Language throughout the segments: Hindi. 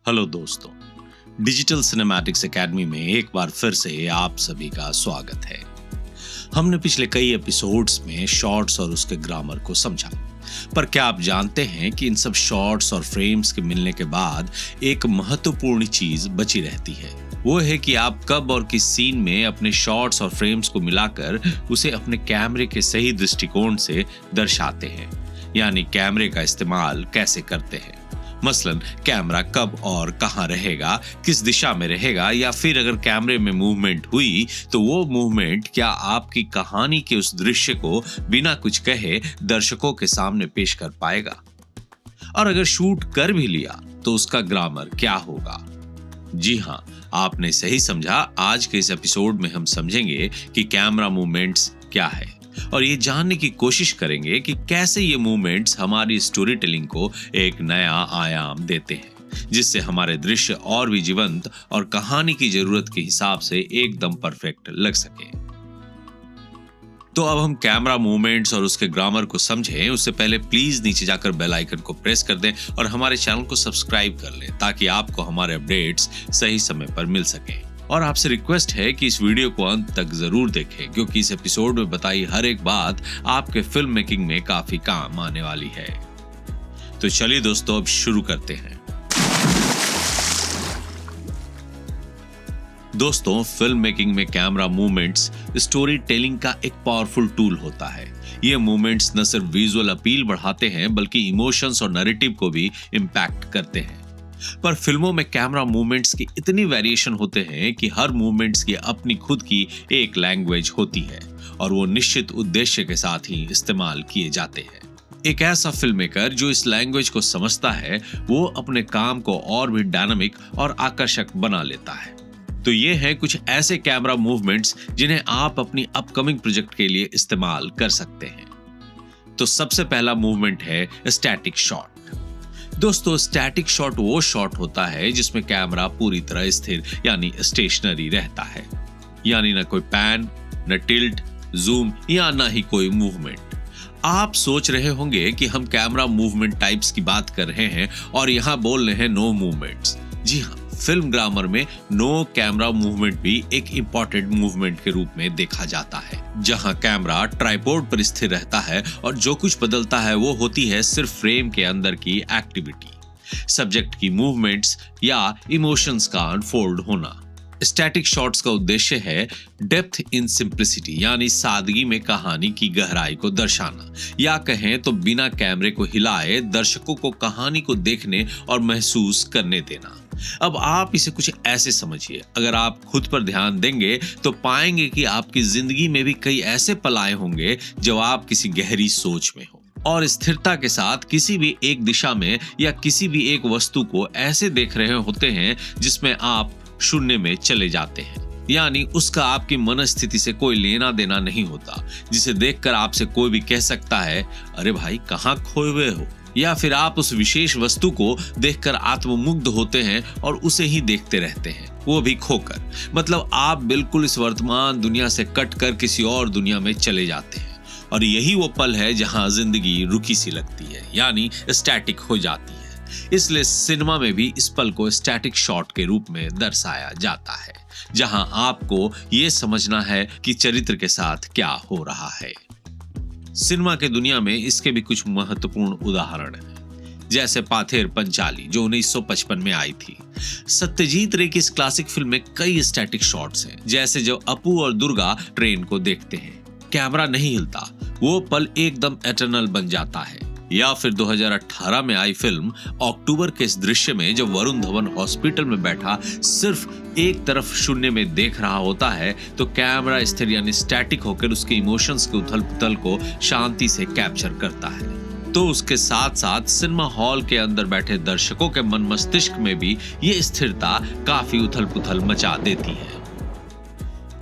हेलो दोस्तों, डिजिटल सिनेमैटिक्स एकेडमी में एक बार फिर से आप सभी का स्वागत है। हमने पिछले कई एपिसोड्स में शॉट्स और उसके ग्रामर को समझा, पर क्या आप जानते हैं कि इन सब शॉट्स और फ्रेम्स के मिलने के बाद एक महत्वपूर्ण चीज बची रहती है। वो है कि आप कब और किस सीन में अपने शॉट्स और फ्रेम्स को मिलाकर उसे अपने कैमरे के सही दृष्टिकोण से दर्शाते हैं, यानी कैमरे का इस्तेमाल कैसे करते हैं। मसलन कैमरा कब और कहां रहेगा, किस दिशा में रहेगा, या फिर अगर कैमरे में मूवमेंट हुई तो वो मूवमेंट क्या आपकी कहानी के उस दृश्य को बिना कुछ कहे दर्शकों के सामने पेश कर पाएगा। और अगर शूट कर भी लिया तो उसका ग्रामर क्या होगा। जी हां, आपने सही समझा। आज के इस एपिसोड में हम समझेंगे कि कैमरा मूवमेंट्स क्या है और ये जानने की कोशिश करेंगे कि कैसे ये मूवमेंट्स हमारी स्टोरी टेलिंग को एक नया आयाम देते हैं, जिससे हमारे दृश्य और भी जीवंत और कहानी की जरूरत के हिसाब से एकदम परफेक्ट लग सके। तो अब हम कैमरा मूवमेंट्स और उसके ग्रामर को समझें, उससे पहले प्लीज नीचे जाकर बेल आइकन को प्रेस कर दें और हमारे चैनल को सब्सक्राइब कर लें ताकि आपको हमारे अपडेट्स सही समय पर मिल सकें। और आपसे रिक्वेस्ट है कि इस वीडियो को अंत तक जरूर देखें, क्योंकि इस एपिसोड में बताई हर एक बात आपके फिल्म मेकिंग में काफी काम आने वाली है। तो चलिए दोस्तों, अब शुरू करते हैं। दोस्तों, फिल्म मेकिंग में कैमरा मूवमेंट्स स्टोरी टेलिंग का एक पावरफुल टूल होता है। ये मूवमेंट्स न सिर्फ विजुअल अपील बढ़ाते हैं बल्कि इमोशंस और नैरेटिव को भी इम्पैक्ट करते हैं। पर फिल्मों में कैमरा मूवमेंट्स की इतनी वेरिएशन होते हैं कि हर मूवमेंट्स की अपनी खुद की एक लैंग्वेज होती है और वो निश्चित उद्देश्य के साथ ही इस्तेमाल किए जाते हैं। एक ऐसा फिल्म मेकर जो इस लैंग्वेज को समझता है, वो अपने काम को और भी डायनामिक और आकर्षक बना लेता है। तो ये हैं कुछ ऐसे कैमरा मूवमेंट्स जिन्हें आप अपनी अपकमिंग प्रोजेक्ट के लिए इस्तेमाल कर सकते हैं। तो सबसे पहला मूवमेंट है स्टैटिक शॉट। दोस्तों, स्टैटिक शॉट वो शॉट होता है जिसमें कैमरा पूरी तरह स्थिर यानी स्टेशनरी रहता है, यानी न कोई पैन, न टिल्ट, जूम या न ही कोई मूवमेंट। आप सोच रहे होंगे कि हम कैमरा मूवमेंट टाइप्स की बात कर रहे हैं और यहां बोल रहे हैं नो मूवमेंट्स। जी हां, फिल्म ग्रामर में नो कैमरा मूवमेंट भी एक इंपॉर्टेंट मूवमेंट के रूप में देखा जाता है, जहां कैमरा ट्राइपॉड पर स्थिर रहता है और जो कुछ बदलता है वो होती है सिर्फ फ्रेम के अंदर की एक्टिविटी, सब्जेक्ट की मूवमेंट्स या इमोशंस का अनफोल्ड होना। स्टैटिक शॉट्स का उद्देश्य है डेप्थ इन सिंप्लिसिटी, यानी सादगी में कहानी की गहराई को दर्शाना, या कहें तो बिना कैमरे को हिलाए दर्शकों को कहानी को देखने और महसूस करने देना। अब आप इसे कुछ ऐसे समझिए, अगर आप खुद पर ध्यान देंगे तो पाएंगे कि आपकी जिंदगी में भी कई ऐसे पल आए होंगे जब आप किसी गहरी सोच में हो और स्थिरता के साथ किसी भी एक दिशा में या किसी भी एक वस्तु को ऐसे देख रहे होते हैं जिसमें आप शून्य में चले जाते हैं, यानी उसका आपकी मनस्थिति से कोई लेना देना नहीं होता, जिसे देखकर आपसे कोई भी कह सकता है, अरे भाई कहाँ खोए हुए हो, या फिर आप उस विशेष वस्तु को देखकर आत्ममुग्ध होते हैं और उसे ही देखते रहते हैं, वो भी खोकर। मतलब आप बिल्कुल इस वर्तमान दुनिया से कट कर किसी और दुनिया में चले जाते हैं और यही वो पल है जहां जिंदगी रुकी सी लगती है, यानी स्टैटिक हो जाती है। इसलिए सिनेमा में भी इस पल को स्टैटिक शॉट के रूप में दर्शाया जाता है, जहां आपको ये समझना है कि चरित्र के साथ क्या हो रहा है। सिनेमा के दुनिया में इसके भी कुछ महत्वपूर्ण उदाहरण हैं, जैसे पाथेर पंचाली जो 1955 में आई थी। सत्यजीत रे की इस क्लासिक फिल्म में कई स्टैटिक शॉट्स हैं, जैसे जब अपू और दुर्गा ट्रेन को देखते हैं, कैमरा नहीं हिलता, वो पल एकदम एटर्नल बन जाता है। या फिर 2018 में आई फिल्म अक्टूबर के इस दृश्य में जब वरुण धवन हॉस्पिटल में बैठा सिर्फ एक तरफ शून्य में देख रहा होता है तो कैमरा स्थिर यानी स्टैटिक होकर उसके इमोशंस के उथल पुथल को शांति से कैप्चर करता है। तो उसके साथ साथ सिनेमा हॉल के अंदर बैठे दर्शकों के मन मस्तिष्क में भी ये स्थिरता काफी उथल पुथल मचा देती है।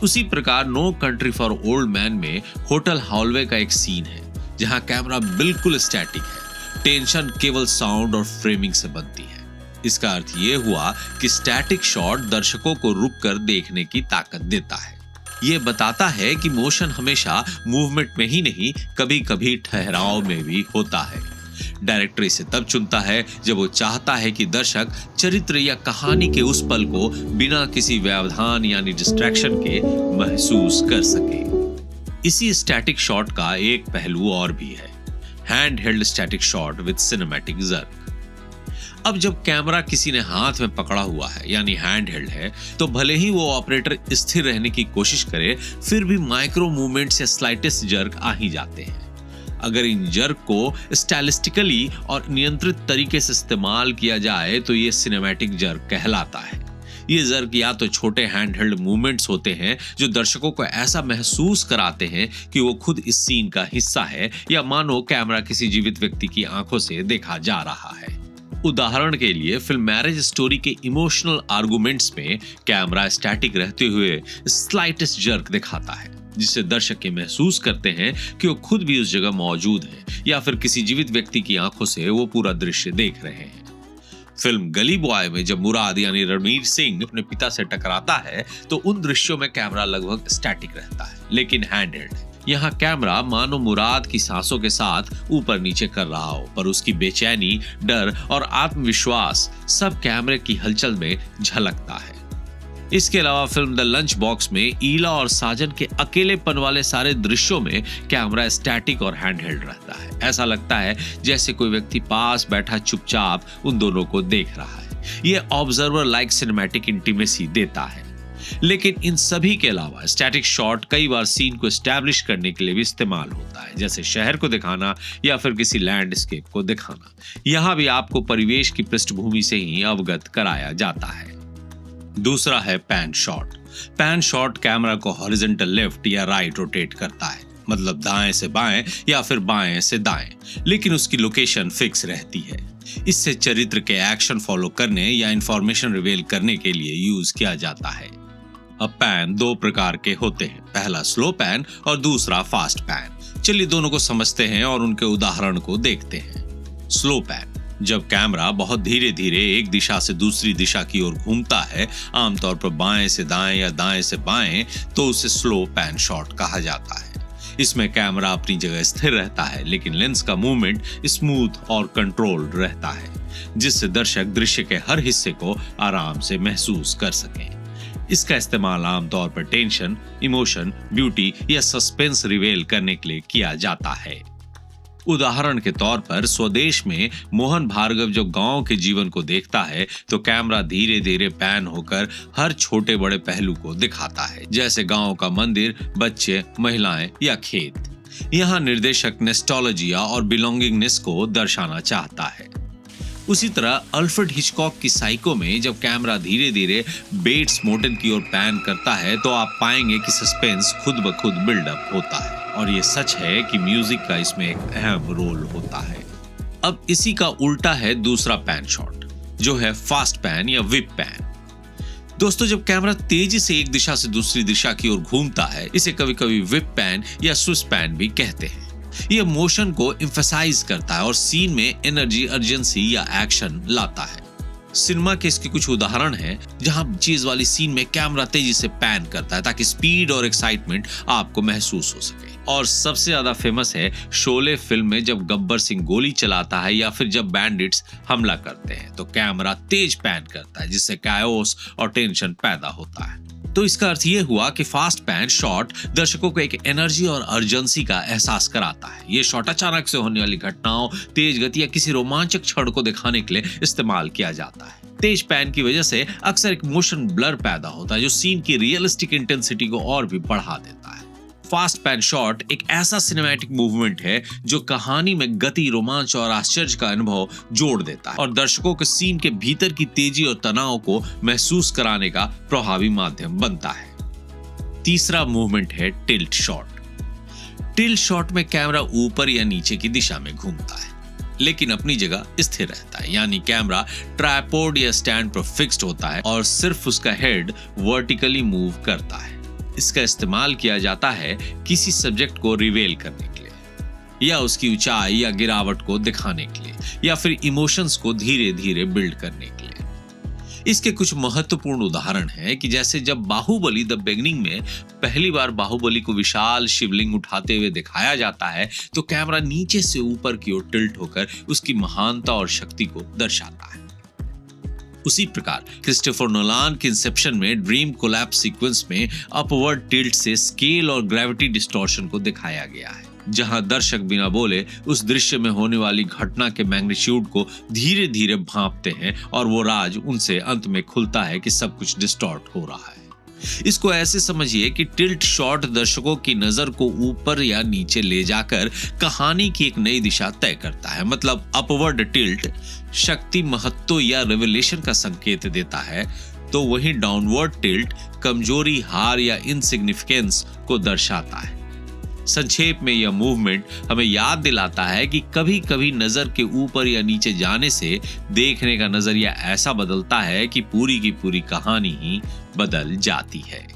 उसी प्रकार No Country for Old Man में होटल हॉलवे का एक सीन है जहां कैमरा बिल्कुल स्टैटिक है, टेंशन केवल साउंड और फ्रेमिंग से बनती है। इसका अर्थ ये हुआ कि स्टैटिक शॉट दर्शकों को रुककर देखने की ताकत देता है। ये बताता है कि मोशन हमेशा मूवमेंट में ही नहीं, कभी-कभी ठहराव में भी होता है। डायरेक्टर इसे तब चुनता है जब वो चाहता है कि दर्शक चरित्र या कहानी के उस पल को बिना किसी व्यवधान यानी डिस्ट्रैक्शन के महसूस कर सके। इसी स्टैटिक शॉट का एक पहलू और भी है, hand held static shot with cinematic jerk. अब जब कैमरा किसी ने हाथ में पकड़ा हुआ है यानी हैंड हेल्ड है, तो भले ही वो ऑपरेटर स्थिर रहने की कोशिश करे, फिर भी माइक्रो मूवमेंट्स या स्लाइटेस्ट जर्क आ ही जाते हैं। अगर इन जर्क को स्टाइलिस्टिकली और नियंत्रित तरीके से इस्तेमाल किया जाए तो ये सिनेमैटिक जर्क कहलाता है। ये जर्क या तो छोटे हैंड हेल्ड मूवमेंट्स होते हैं जो दर्शकों को ऐसा महसूस कराते हैं कि वो खुद इस सीन का हिस्सा है, या मानो कैमरा किसी जीवित व्यक्ति की आंखों से देखा जा रहा है। उदाहरण के लिए फिल्म मैरिज स्टोरी के इमोशनल आर्गुमेंट्स में कैमरा स्टैटिक रहते हुए स्लाइटेस्ट जर्क दिखाता है, जिससे दर्शक ये महसूस करते हैं कि वो खुद भी उस जगह मौजूद हैं या फिर किसी जीवित व्यक्ति की आंखों से वो पूरा दृश्य देख रहे हैं। फिल्म गली बॉय में जब मुराद यानी रणवीर सिंह अपने पिता से टकराता है तो उन दृश्यों में कैमरा लगभग स्टैटिक रहता है, लेकिन हैंड हेल्ड। यहाँ कैमरा मानो मुराद की सांसों के साथ ऊपर नीचे कर रहा हो, पर उसकी बेचैनी, डर और आत्मविश्वास सब कैमरे की हलचल में झलकता है। इसके अलावा फिल्म द लंच बॉक्स में ईला और साजन के अकेलेपन वाले सारे दृश्यों में कैमरा स्टैटिक और हैंडहेल्ड रहता है। ऐसा लगता है जैसे कोई व्यक्ति पास बैठा चुपचाप उन दोनों को देख रहा है। ये ऑब्जर्वर लाइक सिनेमैटिक इंटीमेसी देता है। लेकिन इन सभी के अलावा स्टैटिक शॉट कई बार सीन को एस्टैब्लिश करने के लिए भी इस्तेमाल होता है, जैसे शहर को दिखाना या फिर किसी लैंडस्केप को दिखाना। यहाँ भी आपको परिवेश की पृष्ठभूमि से ही अवगत कराया जाता है। दूसरा है pan shot. Pan shot camera को हॉरिजॉन्टल लेफ्ट या राइट रोटेट करता है, मतलब दाएं से बाएं या फिर बाएं से दाएं, लेकिन उसकी लोकेशन फिक्स रहती है। इससे चरित्र के एक्शन फॉलो करने या इंफॉर्मेशन रिवील करने के लिए यूज किया जाता है। अब पैन दो प्रकार के होते हैं, पहला स्लो पैन और दूसरा फास्ट पैन। चलिए दोनों को समझते हैं और उनके उदाहरण को देखते हैं। स्लो पैन, जब कैमरा बहुत धीरे धीरे एक दिशा से दूसरी दिशा की ओर घूमता है, आमतौर पर बाएं से दाएं या दाएं से बाएं, तो उसे स्लो पैन शॉट कहा जाता है। इसमें कैमरा अपनी जगह स्थिर रहता है, लेकिन लेंस का मूवमेंट स्मूथ और कंट्रोल्ड रहता है, जिससे दर्शक दृश्य के हर हिस्से को आराम से महसूस कर सकें। इसका इस्तेमाल आमतौर पर टेंशन, इमोशन, ब्यूटी या सस्पेंस रिवेल करने के लिए किया जाता है। उदाहरण के तौर पर स्वदेश में मोहन भार्गव जब गांव के जीवन को देखता है तो कैमरा धीरे धीरे पैन होकर हर छोटे बड़े पहलू को दिखाता है, जैसे गांव का मंदिर, बच्चे, महिलाएं या खेत। यहाँ निर्देशक नॉस्टैल्जिया और बिलोंगिंगनेस को दर्शाना चाहता है। उसी तरह अल्फ्रेड हिचकॉक की साइको में जब कैमरा धीरे धीरे बेट्स मोटन की ओर पैन करता है तो आप पाएंगे कि सस्पेंस खुद ब खुद बिल्डअप होता है, और ये सच है कि म्यूजिक का इसमें एक अहम रोल होता है। अब इसी का उल्टा है दूसरा पैन शॉट, जो है फास्ट पैन या विप पैन। दोस्तों, जब कैमरा तेजी से एक दिशा से दूसरी दिशा की ओर घूमता है, इसे कभी कभी विप पैन या स्विच पैन भी कहते हैं। यह मोशन को एम्फसाइज करता है और सीन में एनर्जी, अर्जेंसी या एक्शन लाता है। सिनेमा के इसके कुछ उदाहरण हैं जहां चीज वाली सीन में कैमरा तेजी से पैन करता है ताकि स्पीड और एक्साइटमेंट आपको महसूस हो सके। और सबसे ज्यादा फेमस है शोले फिल्म में जब गब्बर सिंह गोली चलाता है या फिर जब बैंडिट्स हमला करते हैं तो कैमरा तेज पैन करता है, जिससे कायोस और टेंशन पैदा होता है। तो इसका अर्थ ये हुआ कि फास्ट पैन शॉट दर्शकों को एक एनर्जी और अर्जेंसी का एहसास कराता है। ये शॉट अचानक से होने वाली घटनाओं, तेज गति या किसी रोमांचक क्षण को दिखाने के लिए इस्तेमाल किया जाता है। तेज पैन की वजह से अक्सर एक मोशन ब्लर पैदा होता है जो सीन की रियलिस्टिक इंटेंसिटी को और भी बढ़ा देता है। फास्ट पैन शॉट एक ऐसा सिनेमैटिक मूवमेंट है जो कहानी में गति, रोमांच और आश्चर्य का अनुभव जोड़ देता है और दर्शकों के सीन के भीतर की तेजी और तनाव को महसूस कराने का प्रभावी माध्यम बनता है। तीसरा मूवमेंट है टिल्ट शॉट। टिल्ट शॉट में कैमरा ऊपर या नीचे की दिशा में घूमता है, लेकिन अपनी जगह स्थिर रहता है, यानी कैमरा ट्राइपॉड या स्टैंड पर फिक्स्ड होता है और सिर्फ उसका हेड वर्टिकली मूव करता है। इसका इस्तेमाल किया जाता है किसी सब्जेक्ट को रिवेल करने के लिए, या उसकी ऊंचाई या गिरावट को दिखाने के लिए, या फिर इमोशंस को धीरे धीरे बिल्ड करने के लिए। इसके कुछ महत्वपूर्ण उदाहरण हैं कि जैसे जब बाहुबली द बिगिनिंग में पहली बार बाहुबली को विशाल शिवलिंग उठाते हुए दिखाया जाता है तो कैमरा नीचे से ऊपर की ओर टिल्ट होकर उसकी महानता और शक्ति को दर्शाता है। उसी प्रकार क्रिस्टोफर नोलान के इंसेप्शन में ड्रीम कोलैप्स सीक्वेंस में अपवर्ड टिल्ट से स्केल और ग्रेविटी डिस्टॉर्शन को दिखाया गया है, जहां दर्शक बिना बोले उस दृश्य में होने वाली घटना के मैग्नीट्यूड को धीरे धीरे भांपते हैं और वो राज उनसे अंत में खुलता है कि सब कुछ डिस्टॉर्ट हो रहा है। इसको ऐसे समझिए कि टिल्ट शॉट दर्शकों की नजर को ऊपर या नीचे ले जाकर कहानी की एक नई दिशा तय करता है। मतलब अपवर्ड टिल्ट शक्ति, महत्व या रेवलेशन का संकेत देता है, तो वहीं डाउनवर्ड टिल्ट कमजोरी, हार या इनसिग्निफिकेंस को दर्शाता है। संक्षेप में यह मूवमेंट हमें याद दिलाता है कि कभी कभी नजर के ऊपर या नीचे जाने से देखने का नजरिया ऐसा बदलता है कि पूरी की पूरी कहानी ही बदल जाती है।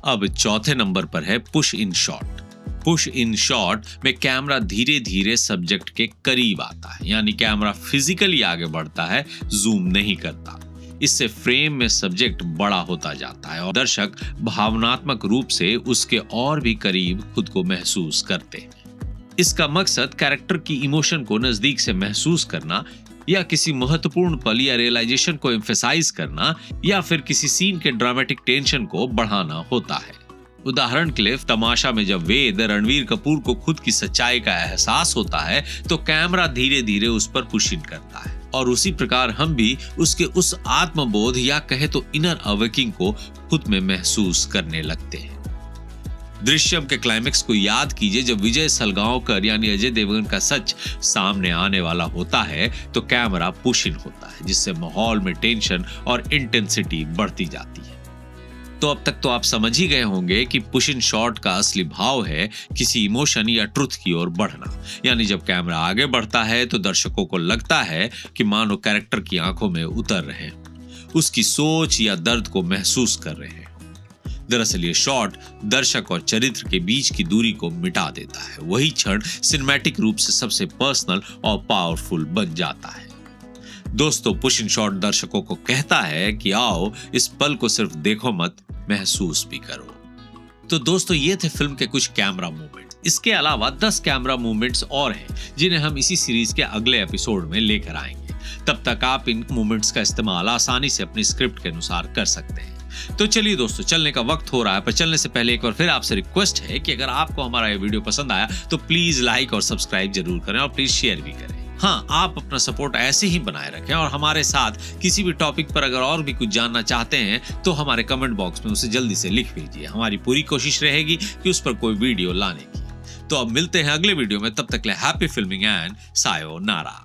अब चौथे नंबर पर है push in short. Push in short में कैमरा धीरे धीरे सब्जेक्ट के करीब आता है, यानी कैमरा फिजिकली आगे बढ़ता है, जूम नहीं करता। इससे फ्रेम में सब्जेक्ट बड़ा होता जाता है और दर्शक भावनात्मक रूप से उसके और भी करीब खुद को महसूस करते हैं। इसका मकसद कैरेक्टर की इमोशन को नजदीक से महसूस करना या किसी महत्वपूर्ण पल या रियलाइजेशन को एम्फेसाइज करना या फिर किसी सीन के ड्रामेटिक टेंशन को बढ़ाना होता है। उदाहरण के लिए तमाशा में जब वेद रणवीर कपूर को खुद की सच्चाई का एहसास होता है तो कैमरा धीरे धीरे उस पर पुश इन करता है और उसी प्रकार हम भी उसके उस आत्मबोध या कहे तो इनर अवेकिंग को खुद में महसूस करने लगते हैं। दृश्यम के क्लाइमेक्स को याद कीजिए, जब विजय सलगांवकर यानी अजय देवगन का सच सामने आने वाला होता है तो कैमरा पुश इन होता है, जिससे माहौल में टेंशन और इंटेंसिटी बढ़ती जाती है। तो अब तक तो आप समझ ही गए होंगे कि पुश इन शॉट का असली भाव है किसी इमोशन या ट्रुथ की ओर बढ़ना, यानी जब कैमरा आगे बढ़ता है तो दर्शकों को लगता है कि मानो कैरेक्टर की आंखों में उतर रहे हैं, उसकी सोच या दर्द को महसूस कर रहे हैं। दरअसल ये शॉट दर्शक और चरित्र के बीच की दूरी को मिटा देता है। वही क्षण सिनेमैटिक रूप से सबसे पर्सनल और पावरफुल बन जाता है। दोस्तों, पुश इन शॉट दर्शकों को कहता है कि आओ इस पल को सिर्फ देखो मत, महसूस भी करो। तो दोस्तों, ये थे फिल्म के कुछ कैमरा मूवमेंट। इसके अलावा 10 कैमरा मूवमेंट्स और हैं जिन्हें हम इसी सीरीज के अगले एपिसोड में लेकर आएंगे। तब तक आप इन मूवमेंट्स का इस्तेमाल आसानी से अपनी स्क्रिप्ट के अनुसार कर सकते हैं। तो चलिए दोस्तों, चलने का वक्त हो रहा है, पर चलने से पहले एक बार फिर आपसे रिक्वेस्ट है कि अगर आपको हमारा ये वीडियो पसंद आया तो प्लीज लाइक और सब्सक्राइब जरूर करें और प्लीज शेयर भी करें। हाँ, आप अपना सपोर्ट ऐसे ही बनाए रखें और हमारे साथ किसी भी टॉपिक पर अगर और भी कुछ जानना चाहते हैं तो हमारे कमेंट बॉक्स में उसे जल्दी से लिख भेजिए। हमारी पूरी कोशिश रहेगी कि उस पर कोई वीडियो लाने की। तो अब मिलते हैं अगले वीडियो में, तब तक के लिए हैप्पी फिल्मिंग एंड सायोनारा।